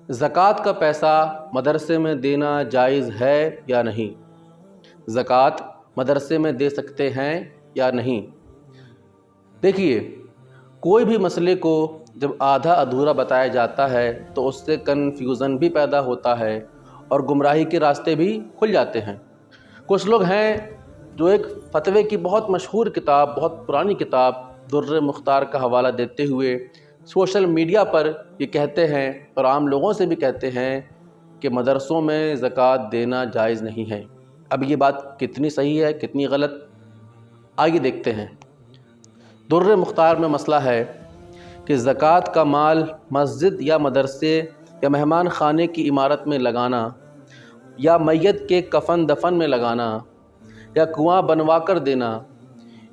زکوٰۃ کا پیسہ مدرسے میں دینا جائز ہے یا نہیں؟ زکوٰۃ مدرسے میں دے سکتے ہیں یا نہیں؟ دیکھیے، کوئی بھی مسئلے کو جب آدھا ادھورا بتایا جاتا ہے تو اس سے کنفیوژن بھی پیدا ہوتا ہے اور گمراہی کے راستے بھی کھل جاتے ہیں۔ کچھ لوگ ہیں جو ایک فتوے کی بہت مشہور کتاب، بہت پرانی کتاب در مختار کا حوالہ دیتے ہوئے سوشل میڈیا پر یہ کہتے ہیں اور عام لوگوں سے بھی کہتے ہیں کہ مدرسوں میں زکوٰۃ دینا جائز نہیں ہے۔ اب یہ بات کتنی صحیح ہے، کتنی غلط، آگے دیکھتے ہیں۔ در مختار میں مسئلہ ہے کہ زکوٰۃ کا مال مسجد یا مدرسے یا مہمان خانے کی عمارت میں لگانا، یا میت کے کفن دفن میں لگانا، یا کنواں بنوا کر دینا،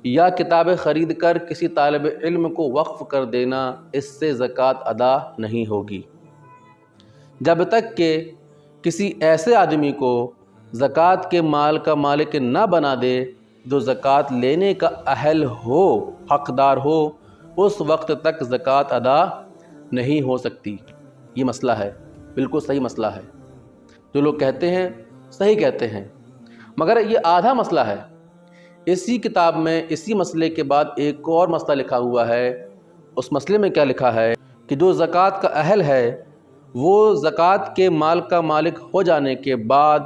یا کتابیں خرید کر کسی طالب علم کو وقف کر دینا، اس سے زکوٰۃ ادا نہیں ہوگی جب تک کہ کسی ایسے آدمی کو زکوٰۃ کے مال کا مالک نہ بنا دے جو زکوٰۃ لینے کا اہل ہو، حقدار ہو، اس وقت تک زکوٰۃ ادا نہیں ہو سکتی۔ یہ مسئلہ ہے، بالکل صحیح مسئلہ ہے۔ جو لوگ کہتے ہیں صحیح کہتے ہیں، مگر یہ آدھا مسئلہ ہے۔ اسی کتاب میں اسی مسئلے کے بعد ایک اور مسئلہ لکھا ہوا ہے۔ اس مسئلے میں کیا لکھا ہے کہ جو زکوٰۃ کا اہل ہے وہ زکوٰۃ کے مال کا مالک ہو جانے کے بعد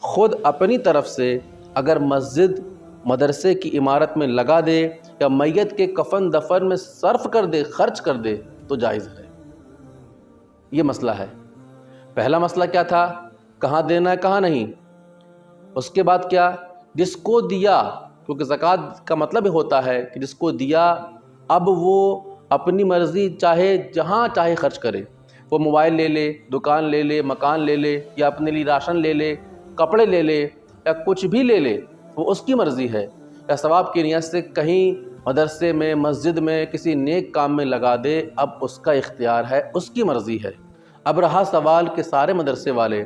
خود اپنی طرف سے اگر مسجد مدرسے کی عمارت میں لگا دے یا میت کے کفن دفن میں صرف کر دے، خرچ کر دے تو جائز ہے۔ یہ مسئلہ ہے۔ پہلا مسئلہ کیا تھا؟ کہاں دینا ہے، کہاں نہیں۔ اس کے بعد کیا؟ جس کو دیا، کیونکہ زکوٰۃ کا مطلب ہوتا ہے کہ جس کو دیا اب وہ اپنی مرضی چاہے جہاں چاہے خرچ کرے۔ وہ موبائل لے لے، دکان لے لے، مکان لے لے، یا اپنے لیے راشن لے لے، کپڑے لے لے، یا کچھ بھی لے لے، وہ اس کی مرضی ہے۔ یا ثواب کی نیت سے کہیں مدرسے میں، مسجد میں، کسی نیک کام میں لگا دے، اب اس کا اختیار ہے، اس کی مرضی ہے۔ اب رہا سوال کہ سارے مدرسے والے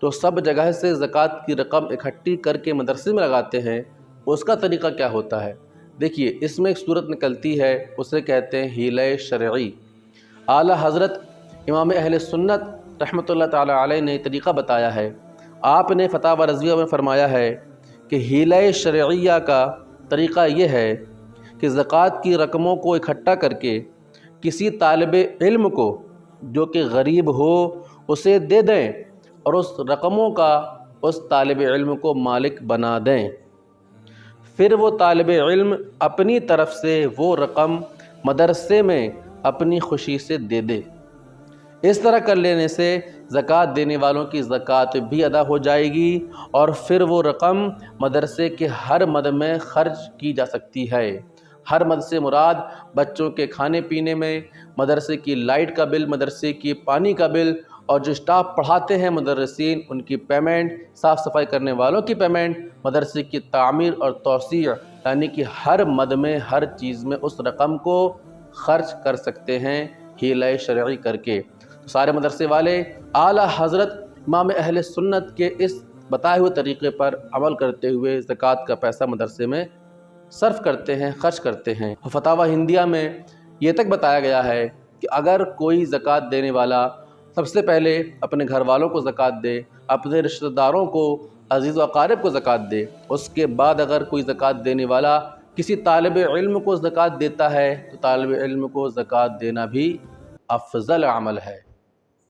تو سب جگہ سے زکوٰۃ کی رقم اکٹھی کر کے مدرسے میں لگاتے ہیں، اس کا طریقہ کیا ہوتا ہے؟ دیکھیے، اس میں ایک صورت نکلتی ہے، اسے کہتے ہیں حیلہ شرعی۔ اعلیٰ حضرت امام اہل سنت رحمۃ اللہ تعالی علیہ نے طریقہ بتایا ہے۔ آپ نے فتاوی رضویہ میں فرمایا ہے کہ حیلہ شرعیہ کا طریقہ یہ ہے کہ زکوٰۃ کی رقموں کو اکٹھا کر کے کسی طالب علم کو جو کہ غریب ہو اسے دے دیں اور اس رقموں کا اس طالب علم کو مالک بنا دیں۔ پھر وہ طالب علم اپنی طرف سے وہ رقم مدرسے میں اپنی خوشی سے دے دے۔ اس طرح کر لینے سے زکوٰۃ دینے والوں کی زکوٰۃ بھی ادا ہو جائے گی اور پھر وہ رقم مدرسے کے ہر مد میں خرچ کی جا سکتی ہے۔ ہر مد سے مراد بچوں کے کھانے پینے میں، مدرسے کی لائٹ کا بل، مدرسے کی پانی کا بل، اور جو اسٹاف پڑھاتے ہیں مدرسین ان کی پیمنٹ، صاف صفائی کرنے والوں کی پیمنٹ، مدرسے کی تعمیر اور توسیع، یعنی کہ ہر مد میں، ہر چیز میں اس رقم کو خرچ کر سکتے ہیں حیلہ شرعی کر کے۔ سارے مدرسے والے اعلیٰ حضرت امام اہل سنت کے اس بتائے ہوئے طریقے پر عمل کرتے ہوئے زکوٰۃ کا پیسہ مدرسے میں صرف کرتے ہیں، خرچ کرتے ہیں۔ فتاوی ہندیہ میں یہ تک بتایا گیا ہے کہ اگر کوئی زکوٰۃ دینے والا سب سے پہلے اپنے گھر والوں کو زکوٰۃ دے، اپنے رشتہ داروں کو، عزیز و اقارب کو زکوٰۃ دے، اس کے بعد اگر کوئی زکوٰۃ دینے والا کسی طالب علم کو زکوٰۃ دیتا ہے تو طالب علم کو زکوٰۃ دینا بھی افضل عمل ہے۔